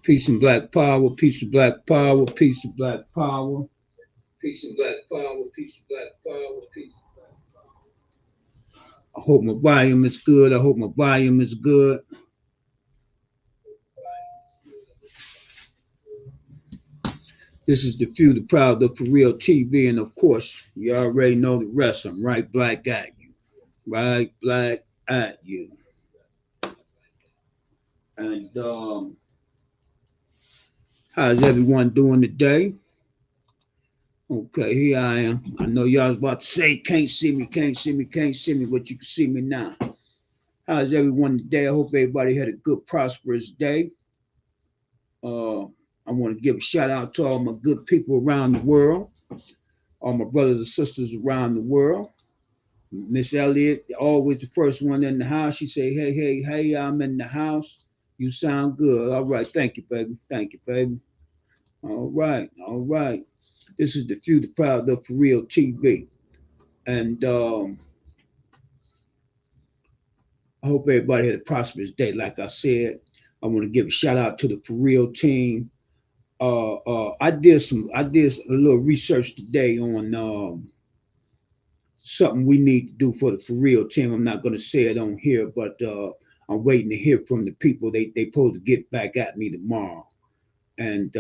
Peace and black power, peace and black power, peace and black power, peace and black power, peace and black power, peace. I hope my volume is good. I hope my volume is good. This is the few, the proud, the for real TV, and of course, you already know the rest. I'm right black at you, right black at you, and how's everyone doing today? Okay, here I am. I know y'all was about to say, can't see me, can't see me, can't see me, but you can see me now. How's everyone today? I hope everybody had a good, prosperous day. Uh, I want to give a shout out to all my good people around the world, all my brothers and sisters around the world. Miss Elliott, always the first one in the house. She say, "Hey, hey, hey, I'm in the house. You sound good." All right, thank you, baby. Thank you, baby. All right, all right. This is the few, the proud, the for real TV, and I hope everybody had a prosperous day. Like I said, I want to give a shout out to the for real team. I did a little research today on something we need to do for the for real team. I'm not going to say it on here, but I'm waiting to hear from the people. They supposed to get back at me tomorrow, and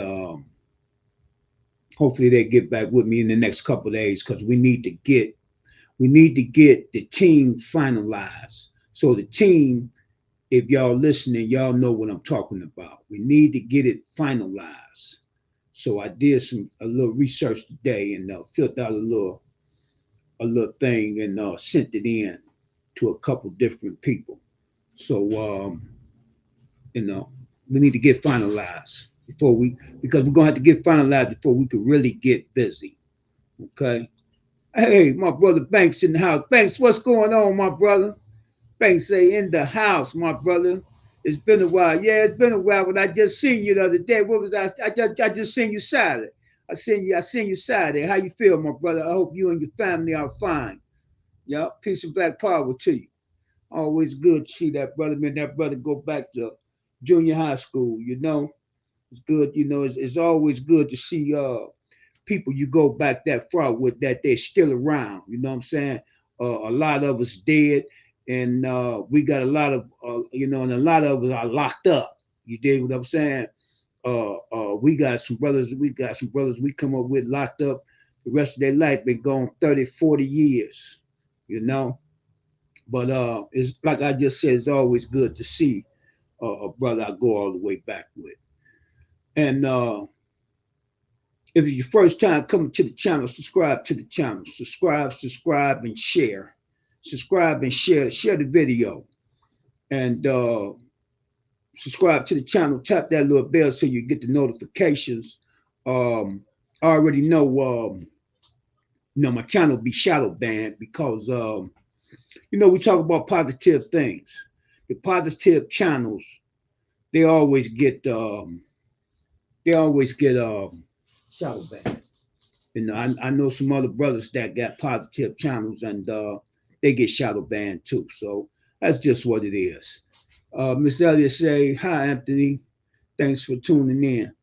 hopefully they get back with me in the next couple of days because we need to get the team finalized. So the team, if y'all listening, y'all know what I'm talking about. We need to get it finalized. So I did a little research today and filled out a little thing and sent it in to a couple different people. So you know we need to get finalized before we because we're gonna have to get finalized before we can really get busy. Okay. Hey, my brother Banks in the house. Banks, what's going on, my brother? Banks say in the house, my brother. It's been a while. Yeah, it's been a while. But I just seen you the other day. What was I just seen you Saturday. I seen you Saturday. How you feel, my brother? I hope you and your family are fine. Yeah, peace and black power to you. Always good to see that brother. Man, that brother go back to junior high school. It's good. It's always good to see people you go back that far with that they're still around. You know what I'm saying? A lot of us dead, and we got a lot of and a lot of us are locked up. You dig what I'm saying? We got some brothers we come up with locked up the rest of their life, been gone 30, 40 years. You know, but it's like I just said, it's always good to see a brother I go all the way back with. And if it's your first time coming to the channel, subscribe to the channel. Subscribe, and share. Subscribe and share the video. And subscribe to the channel. Tap that little bell so you get the notifications. I already know my channel be shadow banned because we talk about positive things. The positive channels, they always get shadow banned. I know some other brothers that got positive channels and they get shadow banned too. So that's just what it is. Miss Elliott say, "Hi Anthony, thanks for tuning in."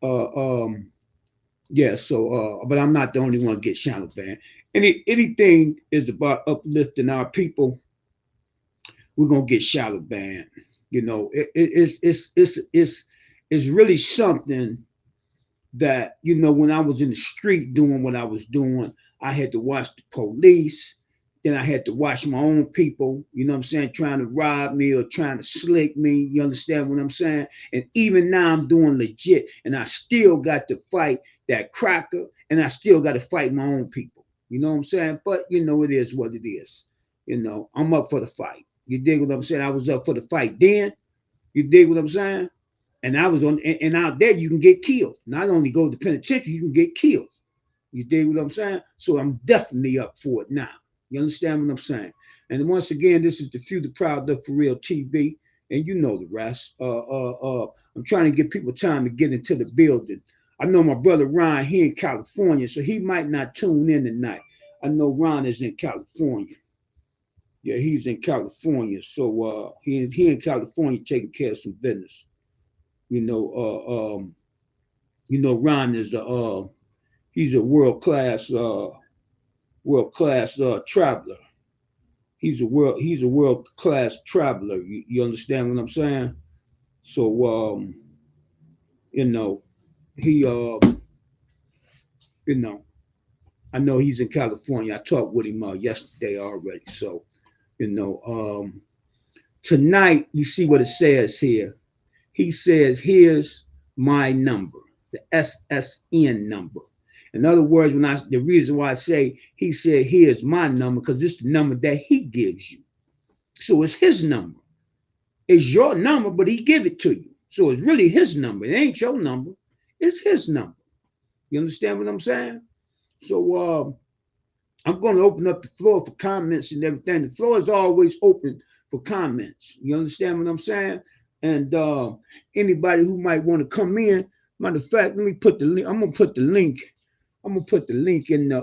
Uh, um, yeah, so but I'm not the only one get shadow banned. Anything is about uplifting our people, we're gonna get shadow banned. It's really something that when I was in the street doing what I was doing, I had to watch the police. Then I had to watch my own people, you know what I'm saying, trying to rob me or trying to slick me. You understand what I'm saying? And even now I'm doing legit, and I still got to fight that cracker, and I still got to fight my own people. You know what I'm saying? But it is what it is. I'm up for the fight. You dig what I'm saying? I was up for the fight then. You dig what I'm saying? And I was on, and out there you can get killed. Not only go to penitentiary, you can get killed. You dig what I'm saying? So I'm definitely up for it now. You understand what I'm saying? And once again, this is the few, the proud, the for real TV, and you know the rest. I'm trying to give people time to get into the building. I know my brother Ron, he in California, so he might not tune in tonight. I know Ron is in California. Yeah, he's in California, so he in California taking care of some business. You know, Ron is he's a world class traveler. He's a world class traveler. You understand what I'm saying? So you know, he you know, I know he's in California. I talked with him yesterday already. So, you know, tonight you see what it says here. He says, "Here's my number, the SSN number." In other words, the reason why I say he said, "Here's my number," because it's the number that he gives you. So it's his number. It's your number, but he give it to you. So it's really his number. It ain't your number. It's his number. You understand what I'm saying? So I'm going to open up the floor for comments and everything. The floor is always open for comments. You understand what I'm saying? And anybody who might want to come in, matter of fact, let me put the link. I'm gonna put the link. I'm gonna put the link in the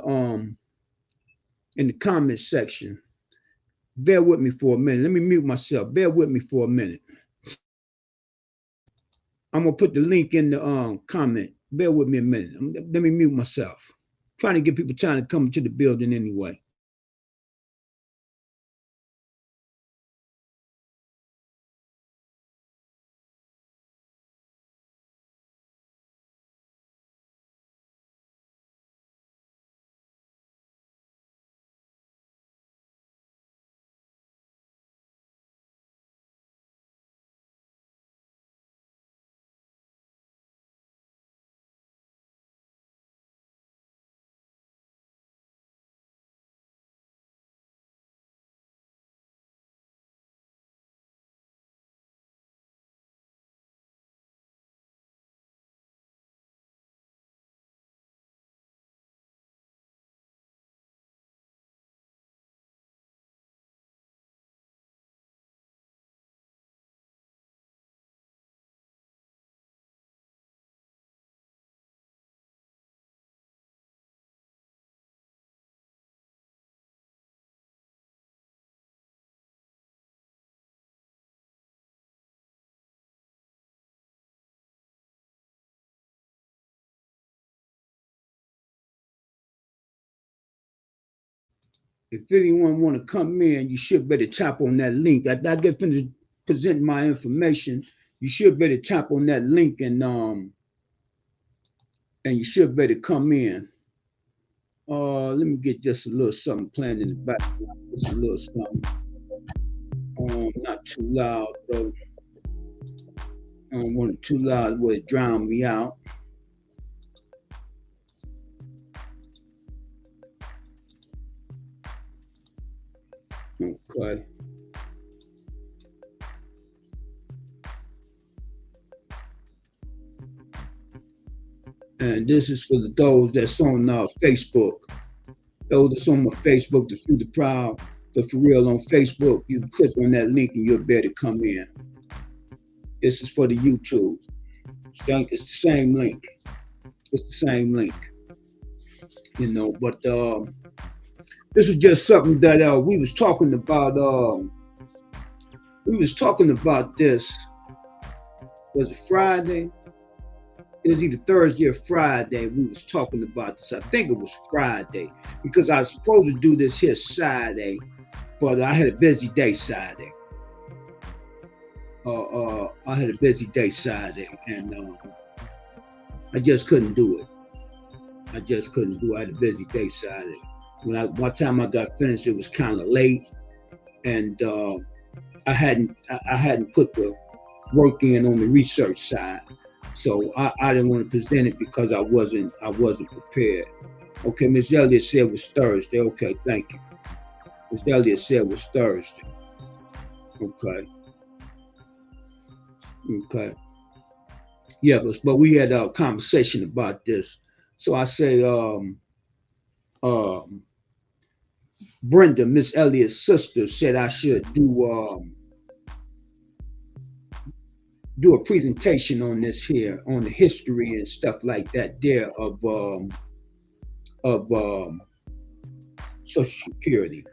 comments section. Bear with me for a minute. Let me mute myself. Bear with me for a minute. I'm gonna put the link in the comment. Bear with me a minute. Let me mute myself. Trying to get people time to come to the building anyway. If anyone want to come in, you should better tap on that link. I get finished presenting my information. You should better tap on that link and you should better come in. Let me get just a little something playing in the background. Just a little something. Not too loud though. I don't want it too loud where it drown me out. Okay. And this is for those that's on Facebook. Those that's on my Facebook, the Through the Proud, the For Real on Facebook, you can click on that link and you'll be able to come in. This is for the YouTube. It's the same link. It's the same link. You know, but this was just something that we was talking about. We was talking about this. Was it Friday? It was either Thursday or Friday. We was talking about this. I think it was Friday because I was supposed to do this here Saturday, but I had a busy day Saturday. I had a busy day Saturday, and I just couldn't do it. I just couldn't do it. I had a busy day Saturday. By the time I got finished, it was kind of late, and I hadn't put the work in on the research side. So I didn't want to present it because I wasn't prepared. Okay, Miss Elliott said it was Thursday. Okay, thank you. Miss Elliott said it was Thursday. Okay. Okay. Yeah, but we had a conversation about this. So I say Brenda, Miss Elliott's sister, said I should do a presentation on this here, on the history and stuff like that there of Social Security.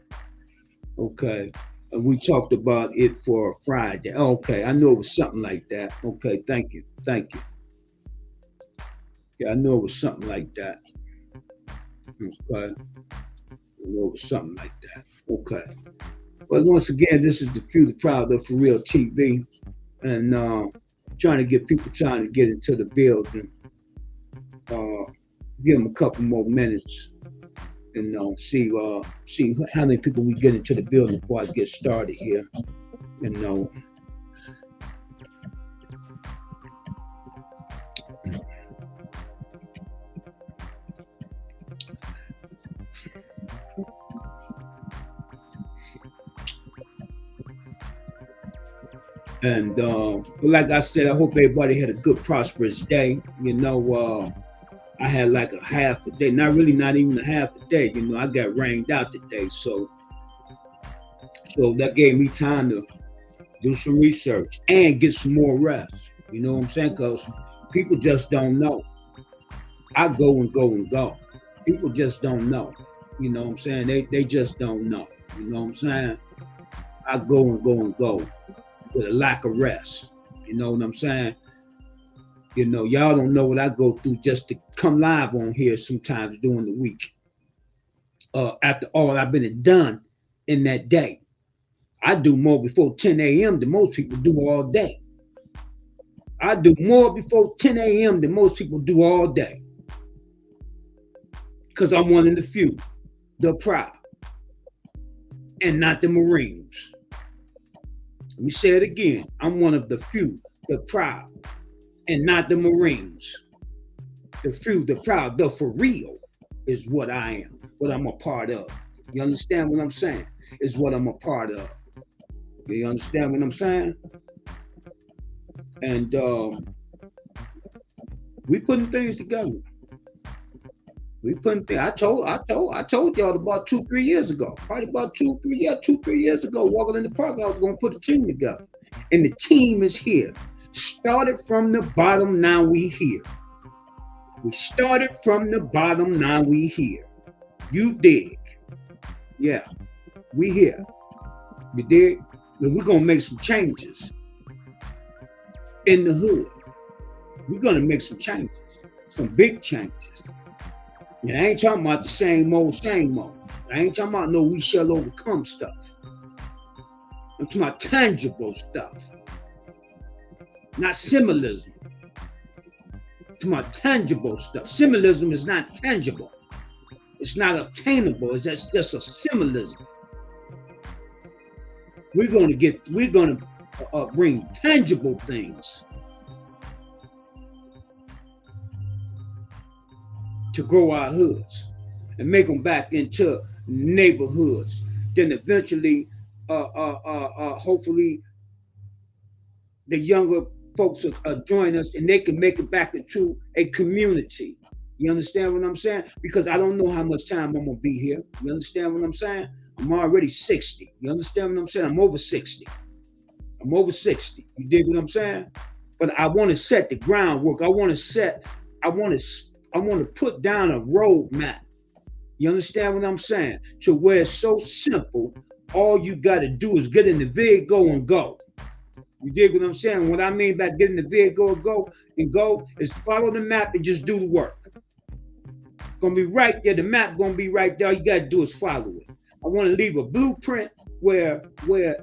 Okay. We talked about it for Friday. Okay, I know it was something like that. Okay, thank you, thank you. Yeah, I know it was something like that. Okay, I know it was something like that. Okay. But once again, this is the Few the Proud of For Real TV, and trying to get people trying to get into the building. Uh, Give them a couple more minutes and see how many people we get into the building before I get started here. You know, and like I said, I hope everybody had a good, prosperous day. I had like a half a day, not really, not even a half a day. I got rained out today, so that gave me time to do some research and get some more rest. You know what I'm saying? Because people just don't know. I go and go and go. People just don't know. You know what I'm saying? They just don't know. You know what I'm saying? I go and go and go with a lack of rest. You know what I'm saying? Y'all don't know what I go through just to come live on here sometimes during the week. After all I've been done in that day, I do more before 10 a.m. than most people do all day. I do more before 10 a.m. than most people do all day. Because I'm one of the few, the proud, and not the Marines. Let me say it again. I'm one of the few, the proud, and not the Marines. The few, the proud, the for real is what I am, what I'm a part of. You understand what I'm saying? Is what I'm a part of. You understand what I'm saying? And we putting things together. We putting things. I told y'all about 2, 3 years ago. Probably about 2, 3 years ago. Walking in the park, I was gonna put a team together, and the team is here. Started from the bottom, now we here. We started from the bottom, now we here. You dig? Yeah, we here. You dig? And we're gonna make some changes in the hood. We're gonna make some changes, some big changes. And I ain't talking about the same old, same old. I ain't talking about no we shall overcome stuff. I'm talking about tangible stuff, not symbolism. I'm talking about tangible stuff. Symbolism is not tangible. It's not obtainable. It's just a symbolism. We're gonna bring tangible things to grow our hoods and make them back into neighborhoods. Then eventually, hopefully, the younger folks will join us and they can make it back into a community. You understand what I'm saying? Because I don't know how much time I'm gonna be here. You understand what I'm saying? I'm already 60. You understand what I'm saying? I'm over 60. I'm over 60. You dig what I'm saying? But I want to set the groundwork. I want to put down a roadmap. You understand what I'm saying? To where it's so simple, all you got to do is get in the vehicle and go. You dig what I'm saying? What I mean by getting the vehicle and go is follow the map and just do the work. It's gonna be right there. The map gonna be right there. All you gotta do is follow it. I want to leave a blueprint where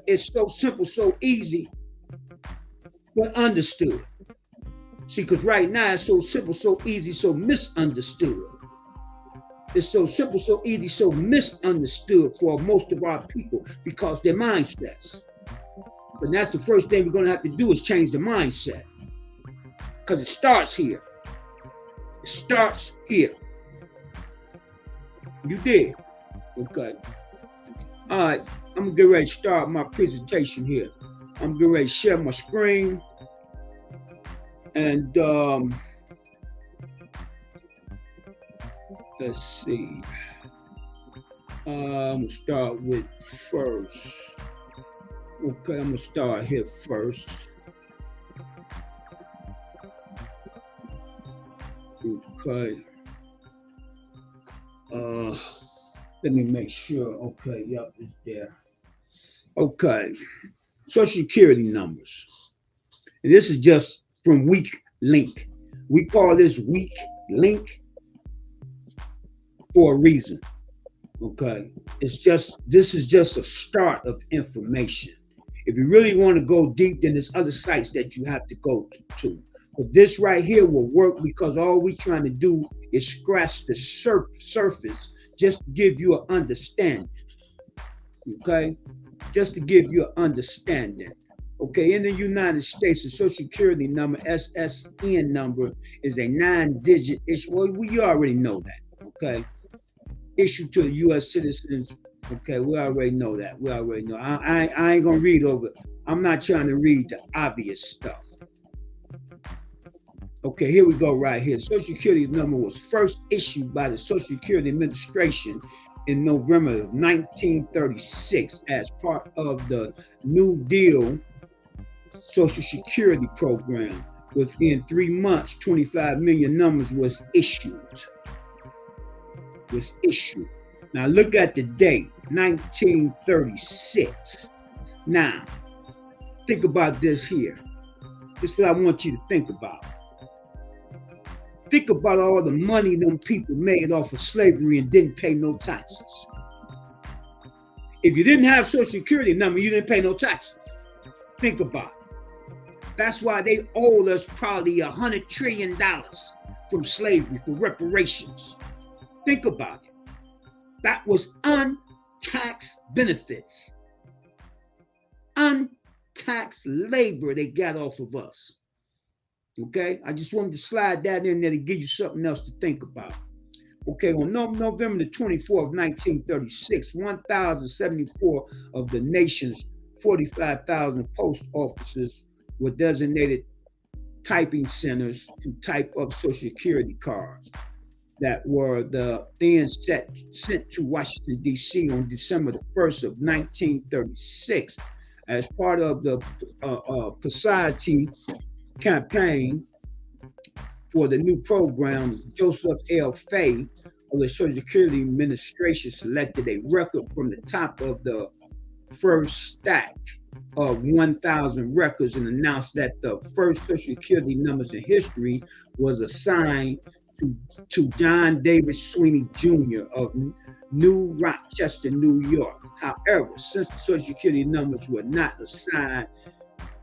it's so simple, so easy, but understood. See, because right now it's so simple, so easy, so misunderstood. It's so simple, so easy, so misunderstood for most of our people because their mindsets. But that's the first thing we're going to have to do is change the mindset. Because it starts here. It starts here. You did. Okay. All right. I'm going to get ready to start my presentation here. I'm getting ready to share my screen. And let's see. I'm going to start with first. Okay, I'm going to start here first. Okay. Let me make sure. Okay, yep, it's there. Okay, Social Security numbers. And this is just from Weak Link. We call this Weak Link for a reason. Okay, this is just a start of information. If you really want to go deep, then there's other sites that you have to go to. But this right here will work because all we're trying to do is scratch the surface just to give you an understanding. Okay, just to give you an understanding. Okay, in the United States, the Social Security number, SSN number, is a 9-digit issue. Well, you already know that. Okay, issued to U.S. citizens. Okay, we already know that. We already know. I ain't gonna read over it. I'm not trying to read the obvious stuff. Okay, here we go right here. Social Security number was first issued by the Social Security Administration in November of 1936 as part of the New Deal Social Security program. Within 3 months, 25 million numbers was issued. Now look at the date, 1936. Now, think about this here. This is what I want you to think about. Think about all the money them people made off of slavery and didn't pay no taxes. If you didn't have Social Security number, you didn't pay no taxes. Think about it. That's why they owed us probably $100 trillion from slavery for reparations. Think about it. That was untaxed benefits. Untaxed labor they got off of us. Okay, I just wanted to slide that in there to give you something else to think about. Okay, on November the 24th of 1936, 1,074 of the nation's 45,000 post offices were designated typing centers to type up Social Security cards that were then sent to Washington, D.C. on December the 1st of 1936 as part of the Society campaign for the new program. Joseph L. Fay of the Social Security Administration selected a record from the top of the first stack of 1,000 records and announced that the first Social Security numbers in history was assigned to John David Sweeney Jr. of New Rochester, New York. However, since the Social Security numbers were not assigned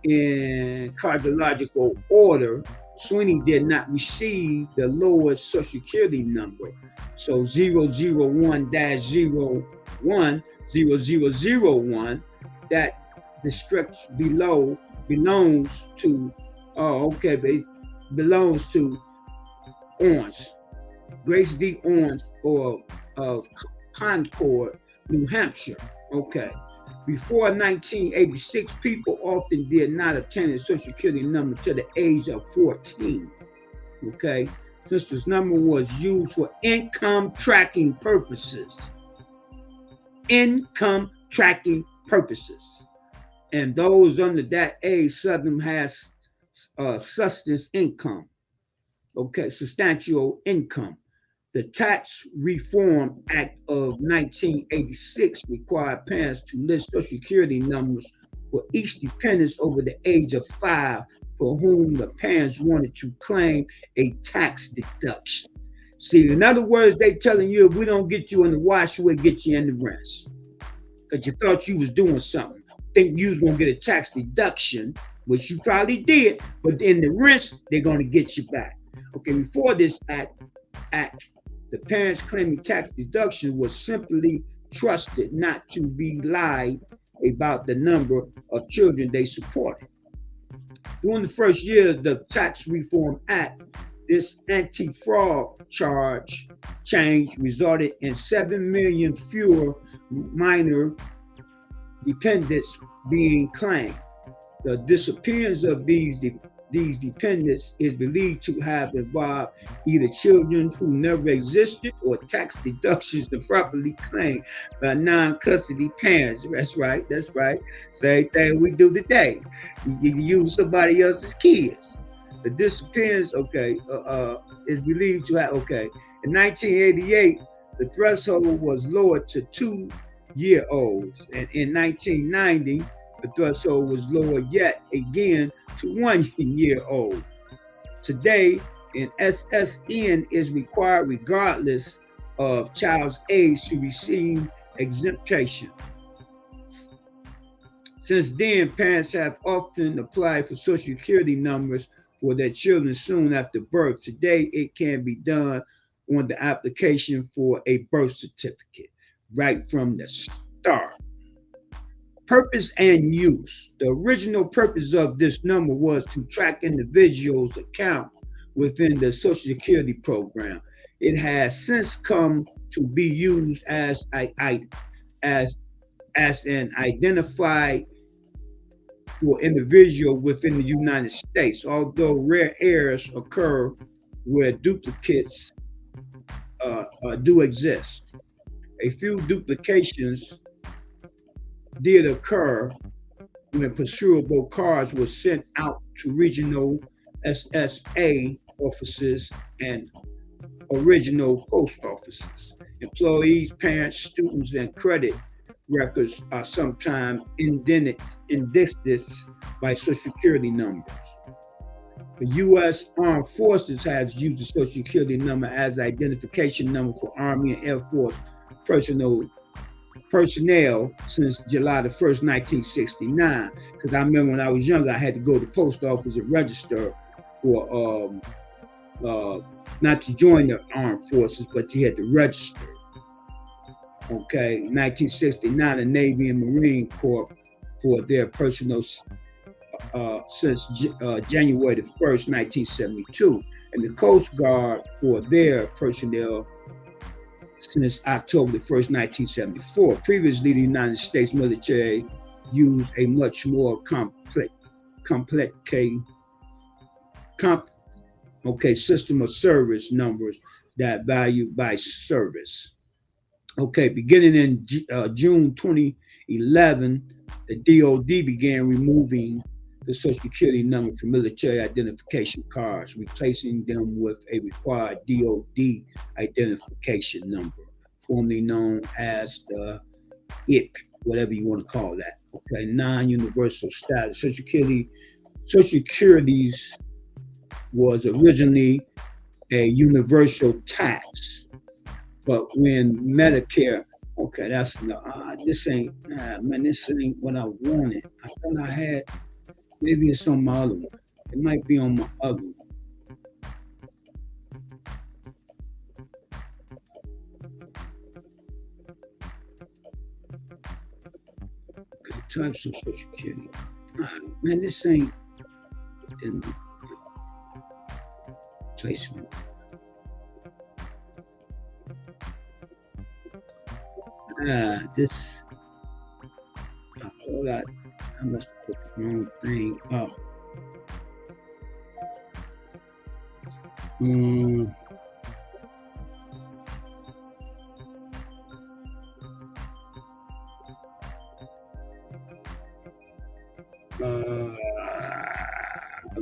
in chronological order, Sweeney did not receive the lowest Social Security number. So 001-01-0001, that district below belongs to, it belongs to Orange, Grace D. Orange, or Concord, New Hampshire. Okay. Before 1986, people often did not obtain a Social Security number to the age of 14. Okay. Since this number was used for income tracking purposes. Income tracking purposes. And those under that age seldom has subsistence income. Okay, substantial income. The Tax Reform Act of 1986 required parents to list Social Security numbers for each dependent over the age of 5 for whom the parents wanted to claim a tax deduction. See, in other words, they telling you, if we don't get you in the wash, we'll get you in the rinse. Because you thought you was doing something. Think you was going to get a tax deduction, which you probably did, but in the rinse, they're going to get you back. Okay, before this act, the parents claiming tax deduction was simply trusted not to be lied about the number of children they supported. During the first year of the Tax Reform Act, this anti-fraud change resulted in 7 million fewer minor dependents being claimed. The disappearance of these dependents is believed to have involved either children who never existed or tax deductions improperly claimed by non-custody parents. That's right. Same thing we do today. You use somebody else's kids. The disappearance, is believed to have, in 1988, the threshold was lowered to 2 year olds. And in 1990, the threshold was lower yet again to 1 year old. Today, an SSN is required regardless of child's age to receive exemption. Since then, parents have often applied for Social Security numbers for their children soon after birth. Today, it can be done on the application for a birth certificate right from the start. Purpose and use. The original purpose of this number was to track individuals' account within the Social Security program. It has since come to be used as as an identifier for individual within the United States, although rare errors occur where duplicates do exist. A few duplications did occur when pursuable cards were sent out to regional SSA offices and original post offices. Employees, parents, students, and credit records are sometimes indented by Social Security numbers. The U.S. Armed Forces has used the Social Security number as an identification number for Army and Air Force personnel since July the 1st, 1969. Because I remember when I was younger, I had to go to the post office and register for not to join the armed forces, but you had to register. Okay, 1969, the Navy and Marine Corps for their personnel since January the 1st, 1972, and the Coast Guard for their personnel since October the 1st, 1974. Previously, the United States military used a much more system of service numbers that value by service. Okay, beginning in June 2011, the DOD began removing the Social Security number from military identification cards, replacing them with a required DOD identification number, formerly known as the IP, whatever you want to call that. Okay, non-universal status. Social Security's was originally a universal tax, but when Medicare, okay, that's this ain't what I wanted. I thought I had, maybe it's on my other one. It might be on my other one. Okay, types of Social Security. Man, this ain't in placement. This, I must have put the wrong thing up.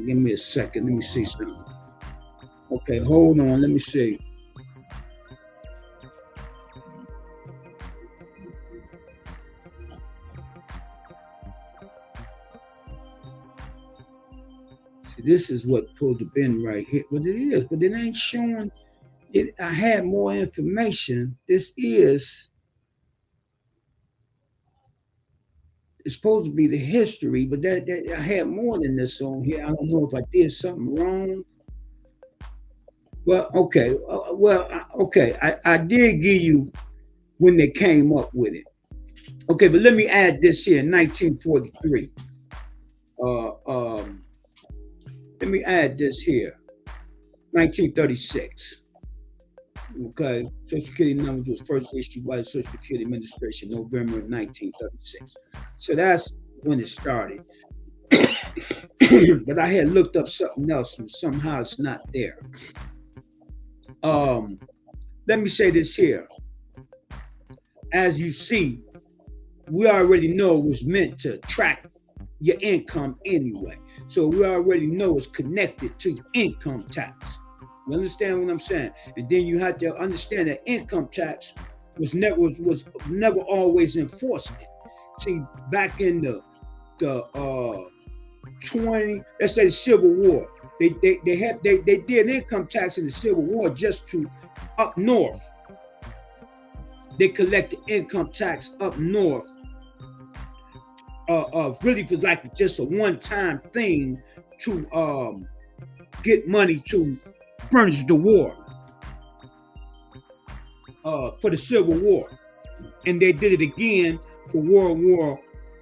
Give me a second. Let me see something. Okay, hold on. Let me see. See, this is what supposed to have been right here. But it is, but it ain't showing it. I had more information. This is, it's supposed to be the history, but that I had more than this on here. I don't know if I did something wrong. Well, okay. Okay. I did give you when they came up with it. Okay, but let me add this here, 1943. Let me add this here, 1936. Okay, Social Security numbers was first issued by the Social Security Administration, November of 1936. So that's when it started. But I had looked up something else, and somehow it's not there. Let me say this here. As you see, we already know it was meant to track your income anyway. So we already know it's connected to income tax. You understand what I'm saying? And then you have to understand that income tax was never always enforced. It. See, back in the 20, let's say the Civil War, they did income tax in the Civil War just to up north. They collected income tax up north. Really was like just a one-time thing to get money to furnish the war for the Civil War, and they did it again for World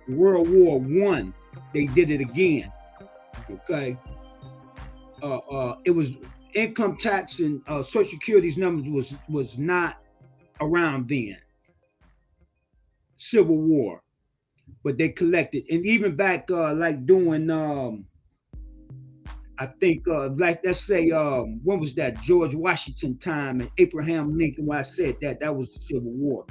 War One. They did it again. Okay, it was income tax and Social Security's numbers was not around then. Civil War, but they collected, and even back like doing I think like let's say when was that, George Washington time and Abraham Lincoln, when I said that was the Civil War.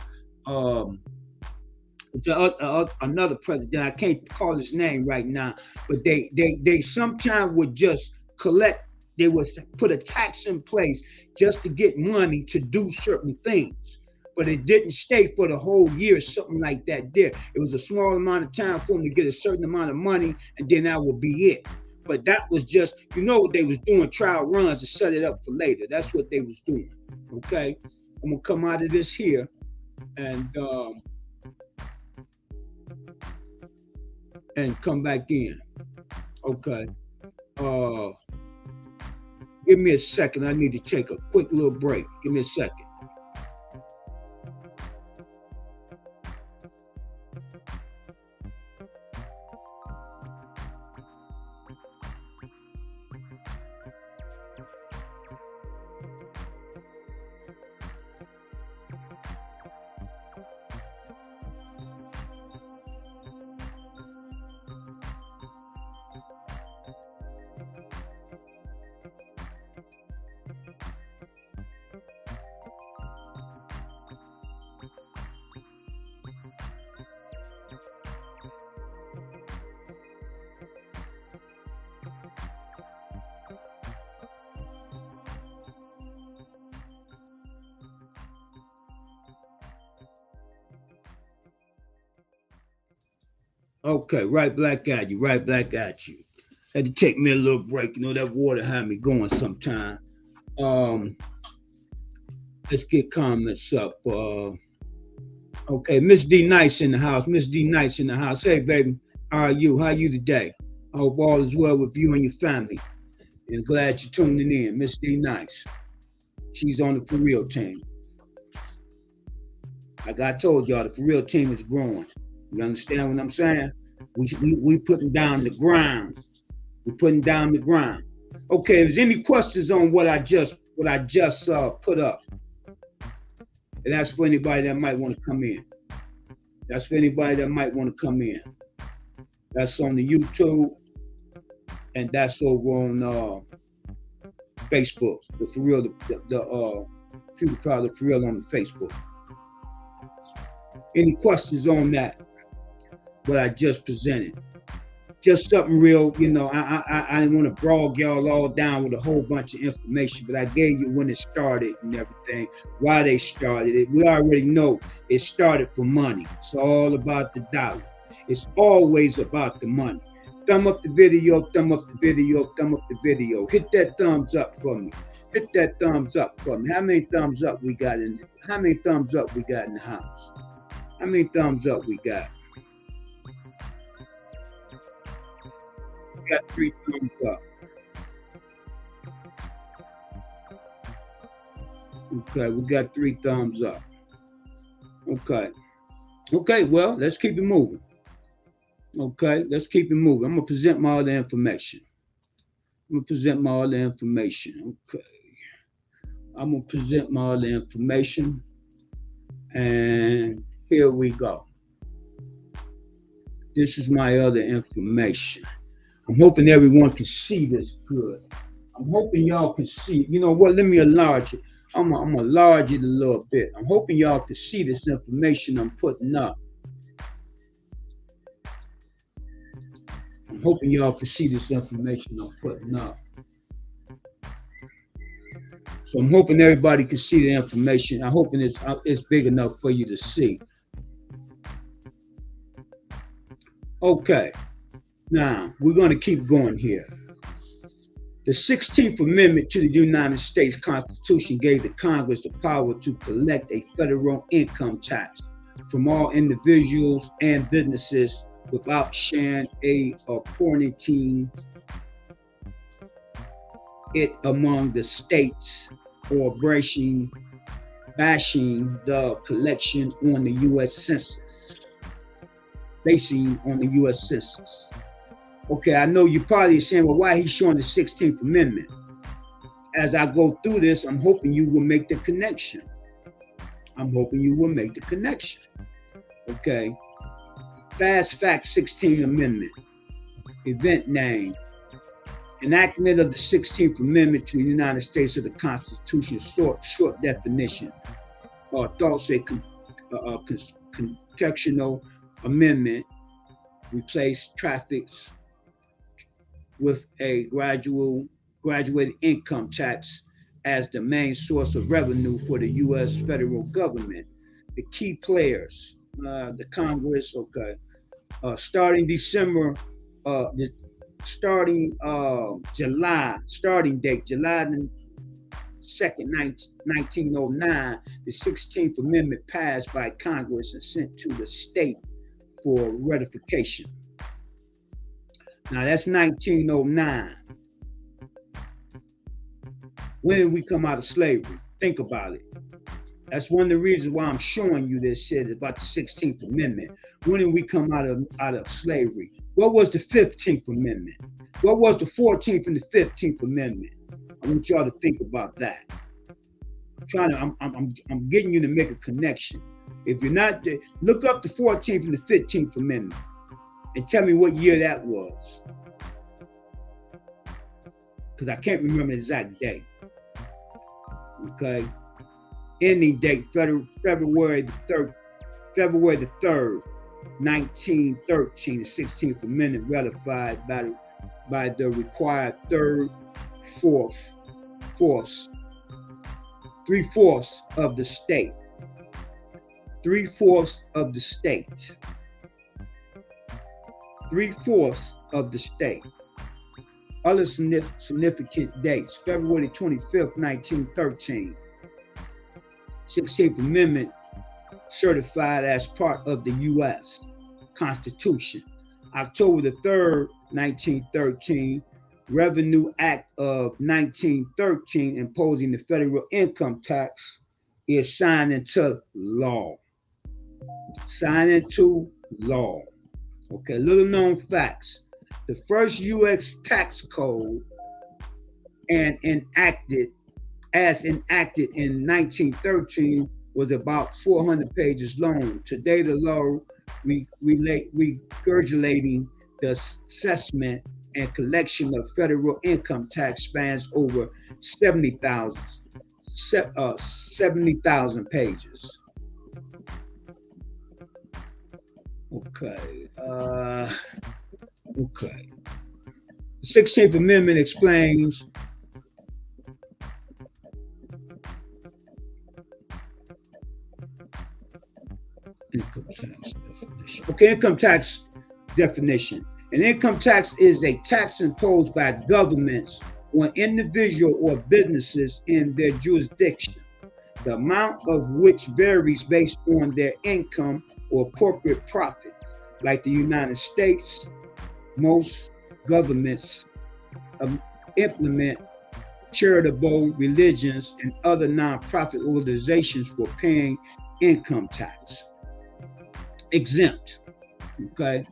Another president, I can't call his name right now, but they sometimes would just collect, they would put a tax in place just to get money to do certain things, but it didn't stay for the whole year, something like that there. It was a small amount of time for them to get a certain amount of money, and then that would be it. But that was just, what they was doing, trial runs to set it up for later. That's what they was doing. Okay, I'm gonna come out of this here and come back in. Okay. Give me a second. I need to take a quick little break. Give me a second. Okay, right back at you, right back at you. Had to take me a little break. That water had me going sometime. Let's get comments up. Okay, Miss D Nice in the house. Miss D Nice in the house. Hey, baby, how are you? How are you today? I hope all is well with you and your family. And glad you're tuning in. Miss D Nice. She's on the For Real team. Like I told y'all, the For Real team is growing. You understand what I'm saying? We putting down the ground. We're putting down the ground. Okay, if there's any questions on what I just put up, and that's for anybody that might want to come in. That's for anybody that might want to come in. That's on the YouTube, and that's over on Facebook. The For Real, the Future Crowd, the For Real on the Facebook. Any questions on that? What I just presented, just something real. I didn't want to brag y'all all down with a whole bunch of information, but I gave you when it started and everything, why they started it. We already know it started for money. It's all about the dollar. It's always about the money. Thumb up the video, thumb up the video, thumb up the video. Hit that thumbs up for me. Hit that thumbs up for me. How many thumbs up we got in? How many thumbs up we got in the house? How many thumbs up we got? We got 3 thumbs up. Okay, we got 3 thumbs up. Okay, well, let's keep it moving. Okay, let's keep it moving. I'm gonna present my other information. Okay, I'm gonna present my other information, and here we go. This is my other information. I'm hoping everyone can see this good. I'm hoping y'all can see. You know what? Let me enlarge it. I'm gonna enlarge it a little bit. I'm hoping y'all can see this information I'm putting up. I'm hoping y'all can see this information I'm putting up. So I'm hoping everybody can see the information. I'm hoping it's big enough for you to see. Okay, now we're going to keep going here. The 16th Amendment to the United States Constitution gave the Congress the power to collect a federal income tax from all individuals and businesses without sharing or apportioning it among the states or bashing the collection on the U.S. Census. Basing on the U.S. Census. Okay, I know you're probably saying, well, why he's showing the 16th Amendment? As I go through this, I'm hoping you will make the connection. Okay. Fast Fact 16th Amendment. Event name. Enactment of the 16th Amendment to the United States of the Constitution. Short definition. Thoughts a contextual amendment. Replace traffics with a graduated income tax as the main source of revenue for the U.S. federal government. The key players, the Congress, okay, starting July July 2nd, 1909, the 16th Amendment passed by Congress and sent to the state for ratification. Now that's 1909. When did we come out of slavery? Think about it. That's one of the reasons why I'm showing you this shit about the 16th Amendment. When did we come out of slavery? What was the 15th Amendment? What was the 14th and the 15th Amendment? I want y'all to think about that. I'm getting you to make a connection. If you're not there, look up the 14th and the 15th Amendment and tell me what year that was. Because I can't remember the exact date. Okay. Ending date, February the 3rd, 1913, the 16th Amendment ratified by the required three-fourths of the state. Three-fourths of the state. Other significant dates: February 25th, 1913. 16th Amendment certified as part of the U.S. Constitution. October the 3rd, 1913, Revenue Act of 1913 imposing the federal income tax is signed into law. Okay, little known facts. The first U.S. tax code enacted in 1913 was about 400 pages long. Today, the law regurgitating the assessment and collection of federal income tax spans over 70,000 pages. Okay. Okay. The 16th Amendment explains income tax definition. Okay, income tax definition. An income tax is a tax imposed by governments on individual or businesses in their jurisdiction, the amount of which varies based on their income or corporate profit. Like the United States, most governments implement charitable religions and other nonprofit organizations for paying income tax. Exempt. Okay.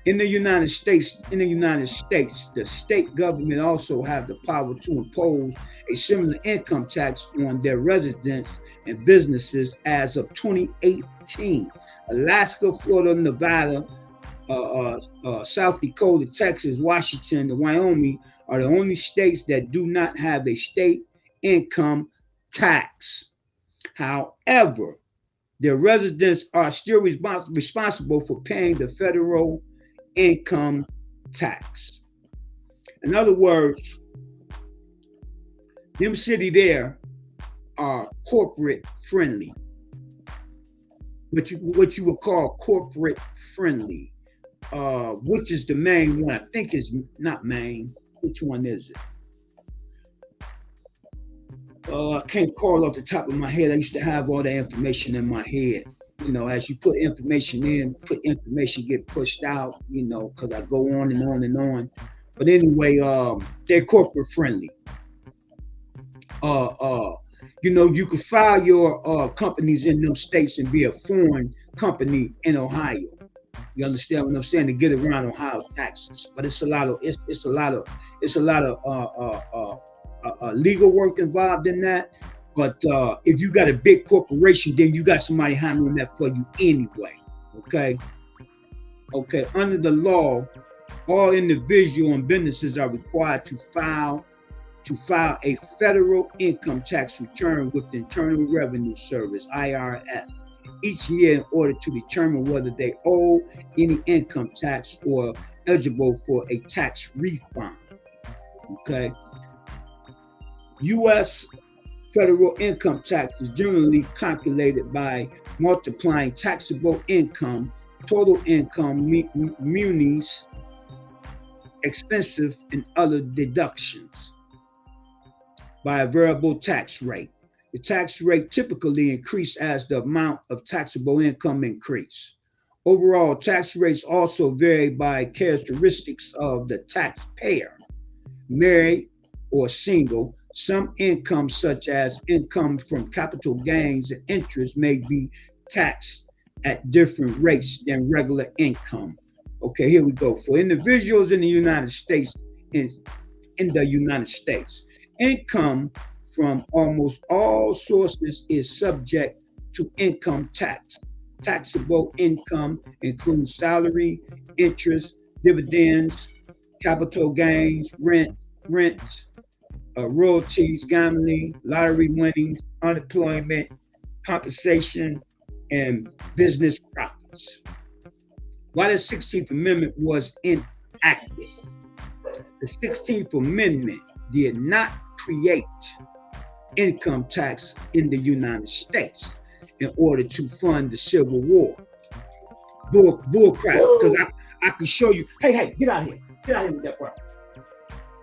In the United States, the state government also have the power to impose a similar income tax on their residents and businesses as of 2018. Alaska, Florida, Nevada, South Dakota, Texas, Washington, and Wyoming are the only states that do not have a state income tax. However, their residents are still responsible for paying the federal income tax. In other words, Them city there are corporate friendly. What you would call corporate friendly, which is the main one. I think is not main. Which one is it? I can't call off the top of my head. I used to have all the information in my head. You know, as you put information in, information get pushed out. You know, because I go on and on and on. But anyway, they're corporate friendly. You know, you could file your companies in them states and be a foreign company in Ohio. You understand what I'm saying? To get around Ohio taxes, but it's a lot of legal work involved in that. But if you got a big corporation, then you got somebody handling that for you anyway. Okay. Under the law, all individual and businesses are required to file a federal income tax return with the Internal Revenue Service (IRS) each year in order to determine whether they owe any income tax or eligible for a tax refund. Okay. U.S. federal income tax is generally calculated by multiplying taxable income, total income, munis, expenses, and other deductions by a variable tax rate. The tax rate typically increases as the amount of taxable income increase. Overall, tax rates also vary by characteristics of the taxpayer, married or single. Some income, such as income from capital gains and interest, may be taxed at different rates than regular income. Okay, here we go. For individuals in the United States, income from almost all sources is subject to income tax. Taxable income includes salary, interest, dividends, capital gains, rents, royalties, gambling, lottery winnings, unemployment, compensation, and business profits. Why the 16th Amendment was enacted? The 16th Amendment did not create income tax in the United States in order to fund the Civil War. Bull crap, because I can show you. Hey, get out of here. Get out of here with that part.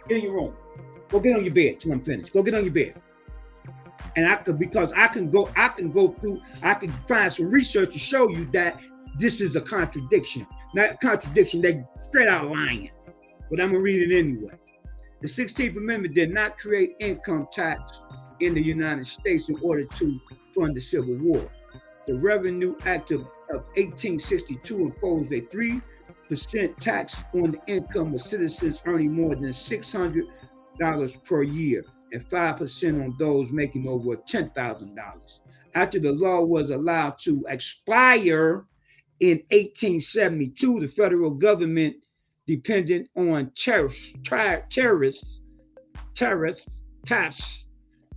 Get in your room. Go get on your bed till I'm finished. Go get on your bed. And I can find some research to show you that this is a contradiction. Not a contradiction, they straight out lying. But I'm gonna read it anyway. The 16th Amendment did not create income tax in the United States in order to fund the Civil War. The Revenue Act of 1862 imposed a 3% tax on the income of citizens earning more than $600 per year and 5% on those making over $10,000. After the law was allowed to expire in 1872, the federal government, dependent on tariffs, tax,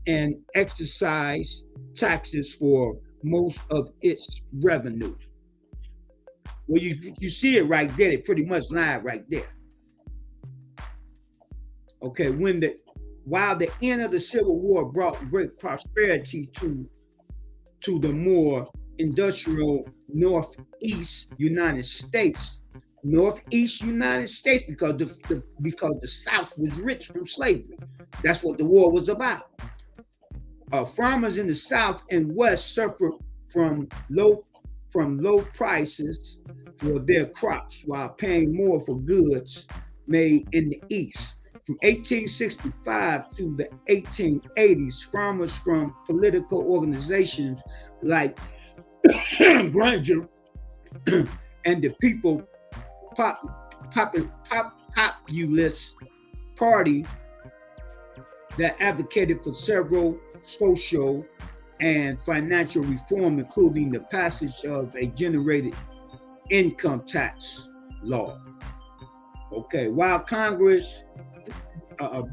and exercise taxes for most of its revenue. Well, you see it right there. It pretty much lied right there. Okay, while the end of the Civil War brought great prosperity to the more industrial Northeast United States, because the South was rich from slavery. That's what the war was about. Farmers in the South and West suffered from low prices for their crops while paying more for goods made in the East. From 1865 to the 1880s, farmers from political organizations like Granger and the People Populist Party that advocated for several social and financial reform, including the passage of a generated income tax law. Okay, while Congress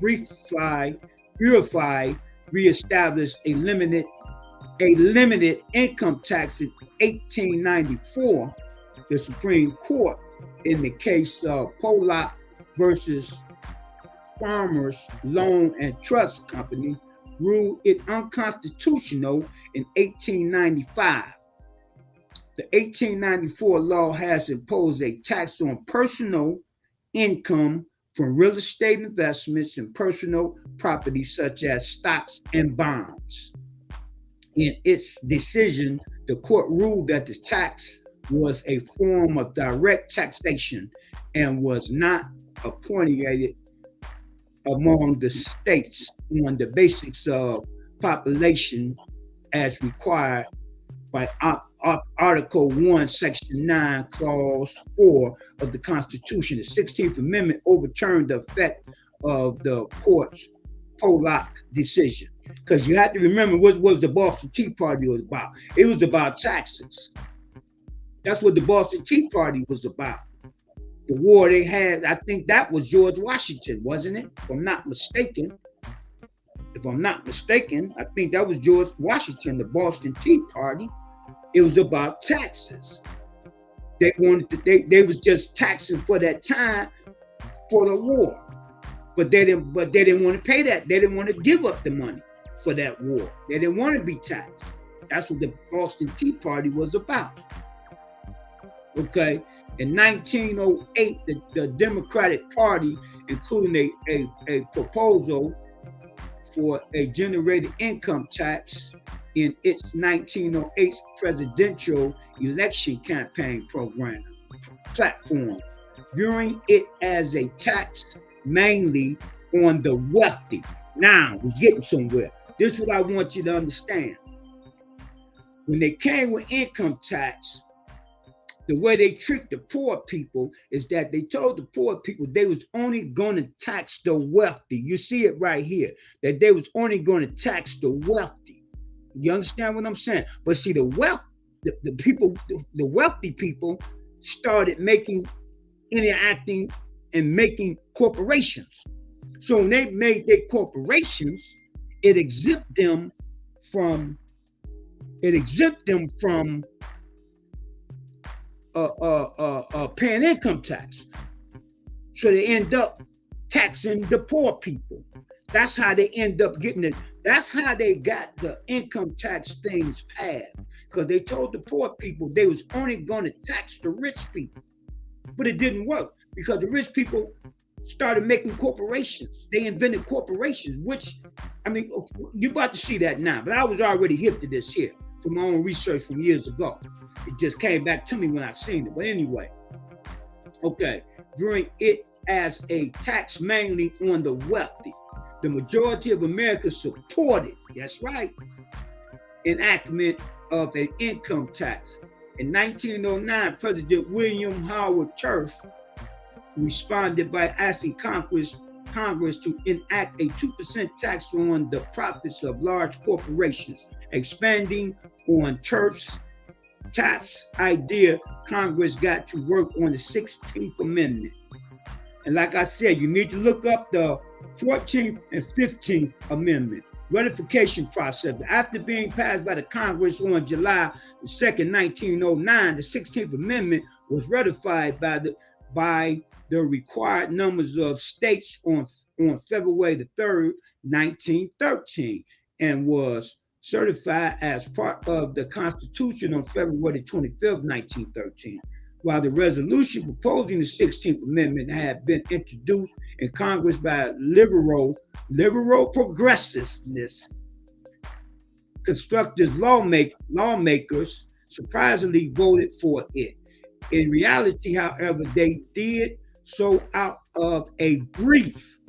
reestablished a limited income tax in 1894, the Supreme Court, in the case of Pollock versus Farmers Loan and Trust Company, ruled it unconstitutional in 1895. The 1894 law has imposed a tax on personal income from real estate investments and personal property such as stocks and bonds. In its decision, the court ruled that the tax was a form of direct taxation and was not apportioned among the states on the basis of population as required by Article 1, Section 9, Clause 4 of the Constitution. The 16th Amendment overturned the effect of the court's Pollock decision. Because you have to remember what was the Boston Tea Party was about. It was about taxes. That's what the Boston Tea Party was about. The war they had, I think that was George Washington, wasn't it? If I'm not mistaken. I think that was George Washington, the Boston Tea Party. It was about taxes. They wanted to, they was just taxing for that time for the war. But they didn't want to pay that. They didn't want to give up the money for that war. They didn't want to be taxed. That's what the Boston Tea Party was about. Okay. In 1908, the Democratic Party, including a proposal for a generated income tax in its 1908 presidential election campaign platform, viewing it as a tax mainly on the wealthy. Now, we're getting somewhere. This is what I want you to understand. When they came with income tax, the way they tricked the poor people is that they told the poor people they was only going to tax the wealthy. You see it right here, that they was only going to tax the wealthy. You understand what I'm saying? But see, the wealthy people started interacting and making corporations. So when they made their corporations, it exempt them from paying income tax. So they end up taxing the poor people. That's how they end up getting it. That's how they got the income tax things passed. Because they told the poor people they was only going to tax the rich people. But it didn't work because the rich people started making corporations. They invented corporations, which, I mean, you're about to see that now, but I was already hip to this here from my own research from years ago. It just came back to me when I seen it. But anyway, okay, viewing it as a tax mainly on the wealthy. The majority of America supported, that's right, enactment of an income tax. In 1909, President William Howard Taft responded by asking Congress to enact a 2% tax on the profits of large corporations. Expanding on Taft's tax idea, Congress got to work on the 16th Amendment. And like I said, you need to look up the 14th and 15th Amendment ratification process. After being passed by the Congress on July 2nd, 1909, the 16th Amendment was ratified by the required numbers of states on February the 3rd, 1913, and was certified as part of the Constitution on February 25th, 1913. While the resolution proposing the 16th Amendment had been introduced in Congress by liberal progressiveness, constructive lawmakers surprisingly voted for it. In reality, however, they did so out of a belief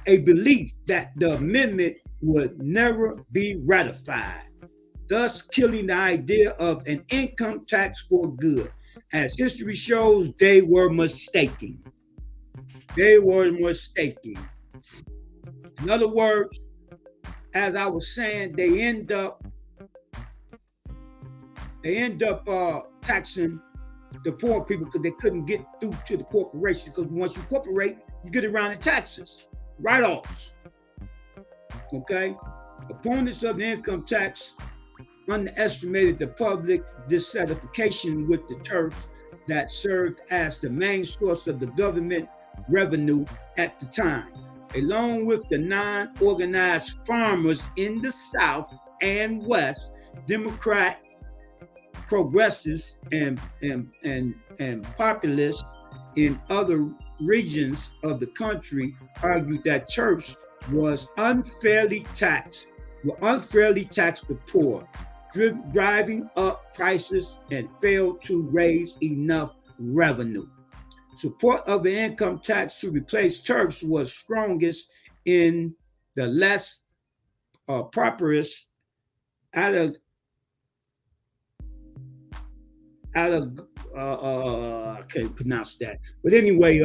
that the amendment would never be ratified, thus killing the idea of an income tax for good. As history shows, they were mistaken. They were mistaken. In other words, as I was saying, they end up taxing the poor people because they couldn't get through to the corporation. Because once you corporate, you get around the taxes, write-offs. Okay? Opponents of the income tax underestimated the public dissatisfaction with the turf that served as the main source of the government revenue at the time. along with the non-organized farmers in the South and West, Democrat, progressives, and populists in other regions of the country argued that church was unfairly taxed the poor, driving up prices and failed to raise enough revenue. Support of the income tax to replace Turks was strongest in the less prosperous I can't pronounce that, but anyway,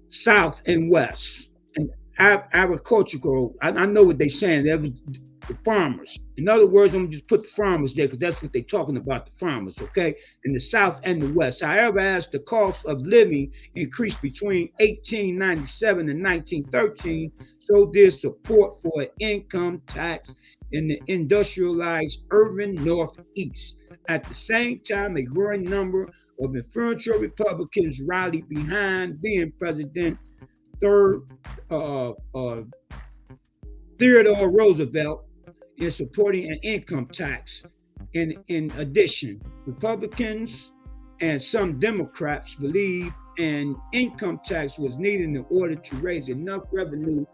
South and West and agricultural. I know what they're saying. That was the farmers. In other words, I'm gonna just put the farmers there because that's what they're talking about. The farmers, okay, in the South and the West. However, as the cost of living increased between 1897 and 1913, so did support for an income tax in the industrialized urban Northeast. At the same time, a growing number of influential Republicans rallied behind being President Theodore Roosevelt in supporting an income tax. In addition, Republicans and some Democrats believed an income tax was needed in order to raise enough revenue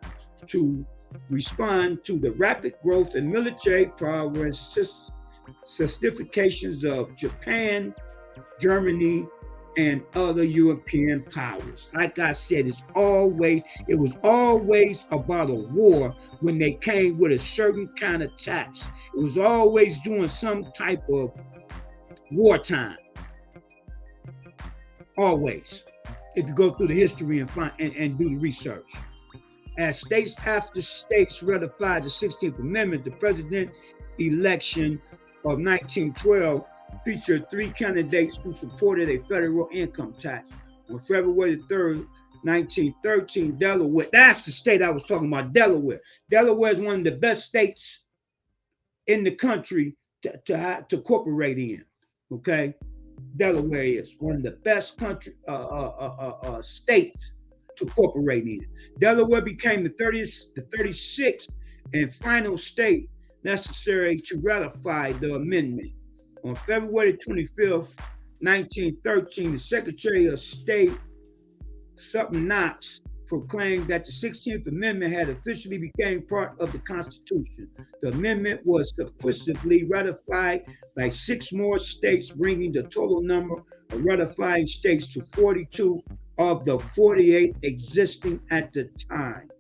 to respond to the rapid growth in military power and sophistications of Japan, Germany, and other European powers. Like I said, it was always about a war when they came with a certain kind of tax. It was always doing some type of wartime. Always. If you go through the history and find and do the research. As states after states ratified the 16th Amendment, the president election of 1912 featured 3 candidates who supported a federal income tax. On February 3rd, 1913, Delaware, that's the state I was talking about, Delaware. Delaware is one of the best states in the country to corporate in, okay? Delaware is one of the best states to corporate in. Delaware became the 36th and final state necessary to ratify the amendment. On February 25th, 1913, the Secretary of State, Sutton Knox, proclaimed that the 16th Amendment had officially become part of the Constitution. The amendment was subsequently ratified by 6 more states, bringing the total number of ratifying states to 42 of the 48 existing at the time.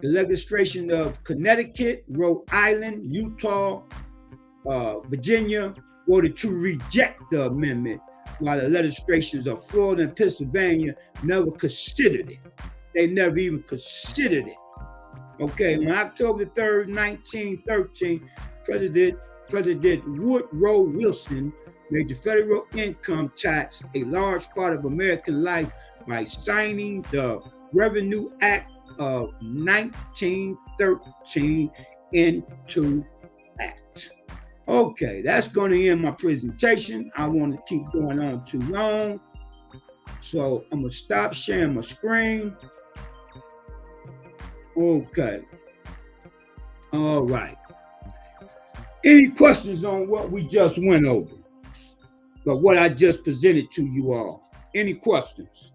The legislation of Connecticut, Rhode Island, Utah, Virginia voted to reject the amendment, while the legislations of Florida and Pennsylvania never considered it. They never even considered it. Okay, on October 3rd, 1913, President Woodrow Wilson made the federal income tax a large part of American life by signing the Revenue Act of 1913 into act. Okay, that's going to end my presentation. I want to keep going on too long, so I'm going to stop sharing my screen. Okay. All right. Any questions on what we just went over? But what I just presented to you all? Any questions?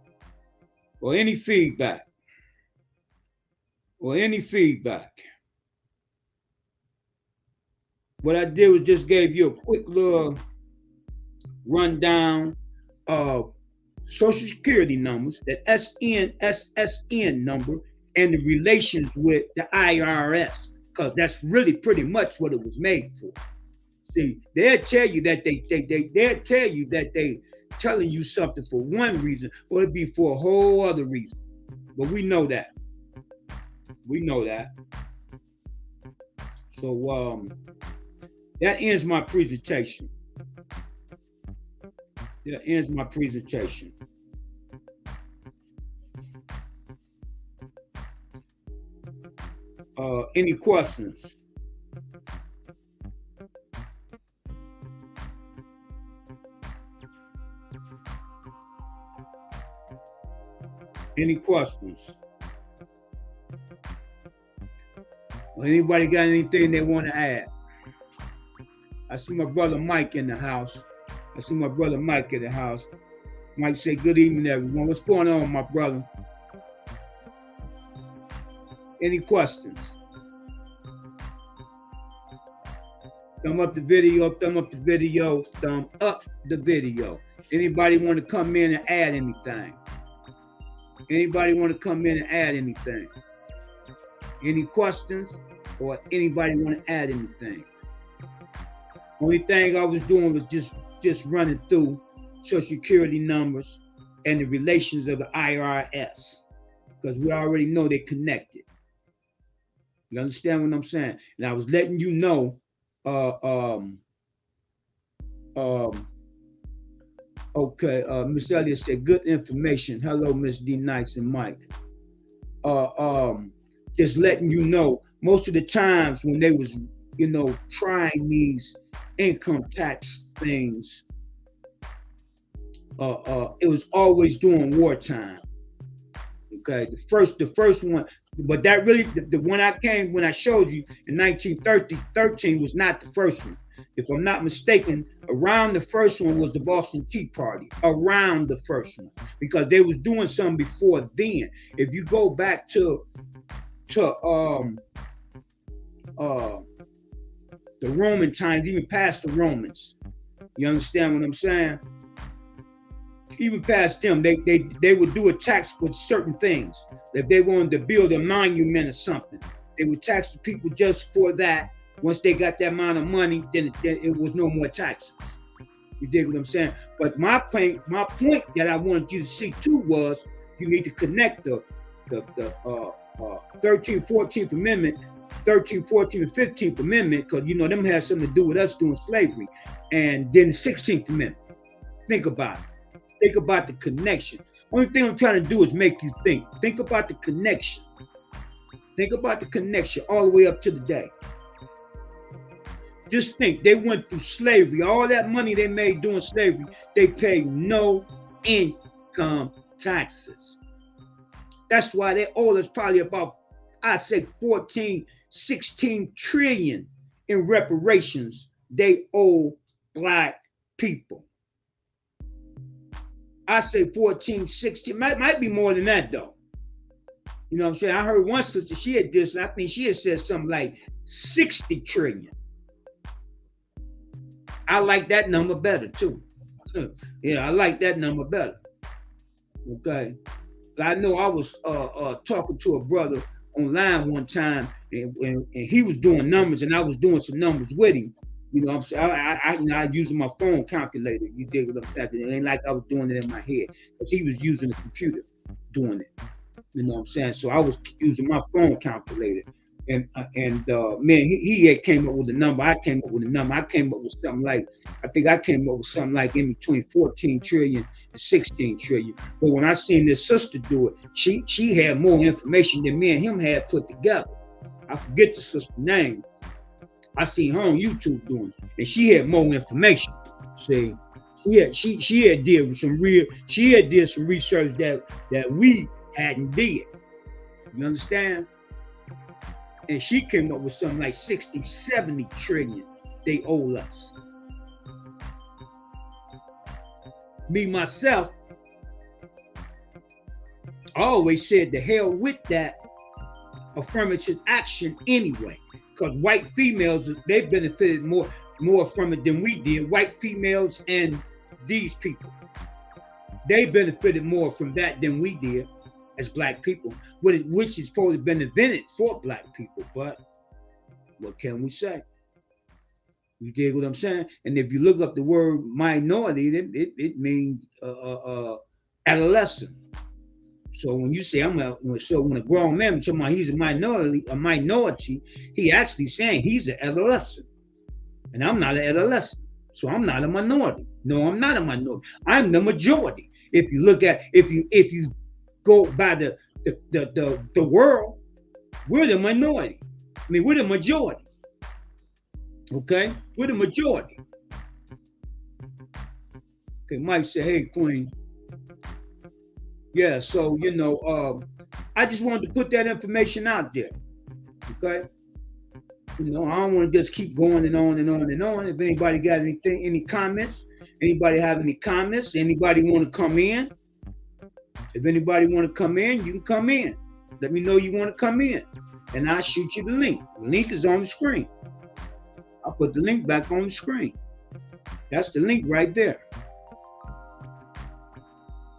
Or any feedback? Or any feedback? What I did was just gave you a quick little rundown of Social Security numbers, that SSN number, and the relations with the IRS, because that's really pretty much what it was made for. See, they'll tell you that they'll tell you that they telling you something for one reason, or it'd be for a whole other reason. But we know that. We know that. So that ends my presentation. That ends my presentation. Any questions? Any questions? Well, anybody got anything they want to add? I see my brother Mike in the house. Mike say, good evening, everyone. What's going on, my brother? Any questions? Thumb up the video, thumb up the video, thumb up the video. Anybody want to come in and add anything? Anybody want to come in and add anything? Any questions? Or anybody want to add anything? Only thing I was doing was just running through Social Security numbers and the relations of the IRS, because we already know they're connected. You understand what I'm saying? And I was letting you know, okay, Miss Elliott said, good information. Hello, Miss D Nights and Mike. Just letting you know, most of the times when they was, trying these income tax things, it was always during wartime. Okay, the first one, but that really, the one when I showed you in 1913 was not the first one. If I'm not mistaken, around the first one was the Boston Tea Party, around the first one, because they was doing something before then. If you go back to the Roman times, even past the Romans, you understand what I'm saying? Even past them, they would do a tax with certain things. If they wanted to build a monument or something, they would tax the people just for that. Once they got that amount of money, then it was no more taxes. You dig what I'm saying? But my point that I wanted you to see too was you need to connect the 13th, 14th Amendment, 13th, 14th, and 15th Amendment, because them had something to do with us doing slavery, and then the 16th Amendment. Think about it. Think about the connection. Only thing I'm trying to do is make you think. Think about the connection. Think about the connection all the way up to the day. Just think, they went through slavery. All that money they made doing slavery, they paid no income taxes. That's why they owe us probably about, I'd say 14, 16 trillion in reparations they owe black people. I say 14, 16, might be more than that though. You know what I'm saying? I heard one sister, she had this, and I think she had said something like 60 trillion. I like that number better too. Yeah, I like that number better. Okay. I know I was talking to a brother online one time, and he was doing numbers, and I was doing some numbers with him. You know what I'm saying? I using my phone calculator. You dig what I'm saying? It ain't like I was doing it in my head, because he was using the computer doing it. You know what I'm saying? So I was using my phone calculator. And man, he had came up with a number. I came up with a number. I came up with something like, I think I came up with something like in between 14 trillion and 16 trillion. But when I seen this sister do it, she had more information than me and him had put together. I forget the sister's name. I seen her on YouTube doing it, and she had more information. See, she had did some research that we hadn't did. You understand? And she came up with something like 60, 70 trillion they owe us. Me, myself, I always said the hell with that affirmative action anyway, because white females, they benefited more from it than we did. White females and these people, they benefited more from that than we did as black people, which is supposed to have been invented for black people. But what can we say? You dig what I'm saying? And if you look up the word minority, it means adolescent. So when you say when a grown man talking about he's a minority, he actually saying he's an adolescent, and I'm not an adolescent, so I'm not a minority. No, I'm not a minority. I'm the majority. If you look at if you go by the world, we're the minority. I mean, we're the majority. Okay, we're the majority. Okay, Mike said, "Hey, Queen." Yeah, so I just wanted to put that information out there. Okay. I don't want to just keep going and on and on and on. If anybody got anything, any comments, anybody have any comments, anybody want to come in? If anybody want to come in, you can come in. Let me know you want to come in, and I'll shoot you the link. The link is on the screen. I'll put the link back on the screen. That's the link right there.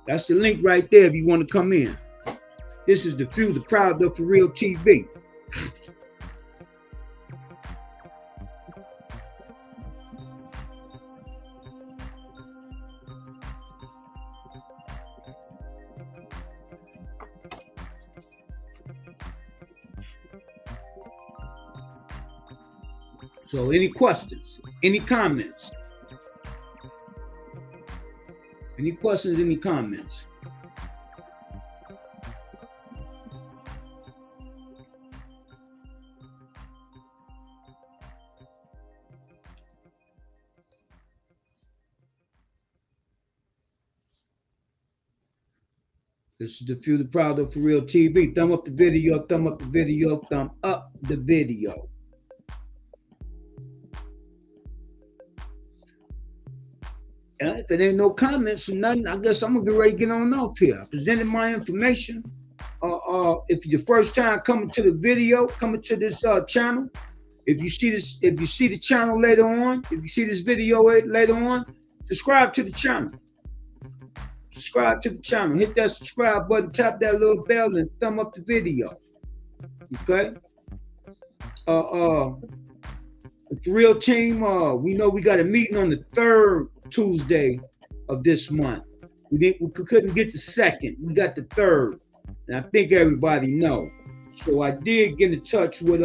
That's the link right there if you want to come in. This is the Few, the Proud, the For Real TV. So any questions, any comments? Any questions, any comments? This is the Few, the Proud, the For Real TV. Thumb up the video, thumb up the video, thumb up the video. If it ain't no comments or nothing, I guess I'm gonna get ready to get on off here. I presented my information. If you're the first time coming to the video, coming to this channel, if you see the channel later on, if you see this video later on, subscribe to the channel. Subscribe to the channel. Hit that subscribe button, tap that little bell, and thumb up the video. Okay. The For Real team, we know we got a meeting on the 3rd Tuesday of this month. We couldn't get the 2nd. We got the 3rd, and I think everybody know. So I did get in touch with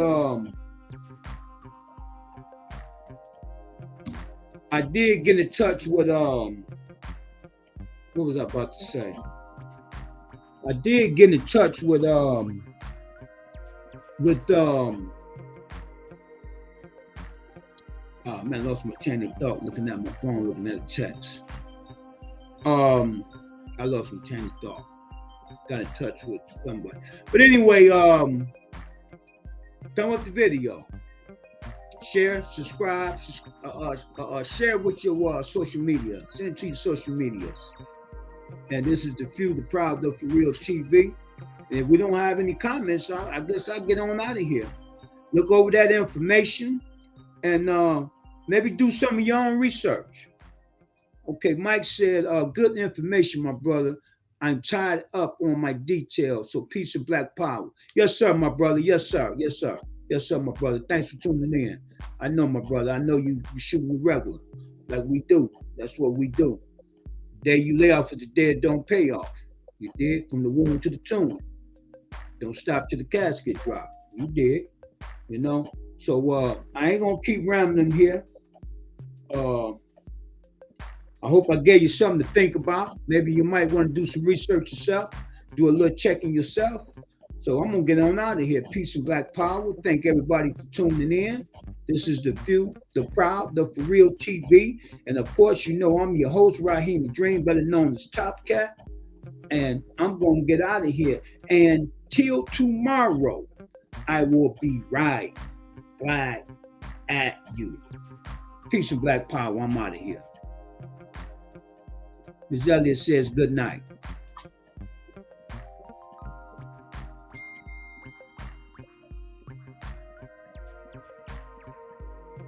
what was I about to say? I did get in touch with oh man, I lost my train of thought looking at my phone, looking at the text. I lost my train of thought. Got in touch with somebody. But anyway, thumb up the video. Share, subscribe, share with your social media. Send it to your social medias. And this is the Few, the Proud, the For Real TV. And if we don't have any comments, I guess I'll get on out of here. Look over that information and maybe do some of your own research. Okay, Mike said, good information, my brother. I'm tied up on my details, so peace and black power. Yes, sir, my brother. Yes, sir. Yes, sir. Yes, sir, my brother. Thanks for tuning in. I know, my brother. I know you shooting regular, like we do. That's what we do. The day you lay off is the day it don't pay off. You did, from the womb to the tomb. Don't stop till the casket drop. You did, So I ain't gonna keep rambling here. I hope I gave you something to think about. Maybe you might want to do some research yourself, do a little checking yourself. So I'm gonna get on out of here. Peace and black power. Thank everybody for tuning in. This is the Few, the Proud, the For Real TV. And of course, I'm your host, Raheem Dream, better known as Top Cat. And I'm gonna get out of here. And till tomorrow, I will be right at you. Peace and black power. I'm out of here. Ms. Elliott says good night.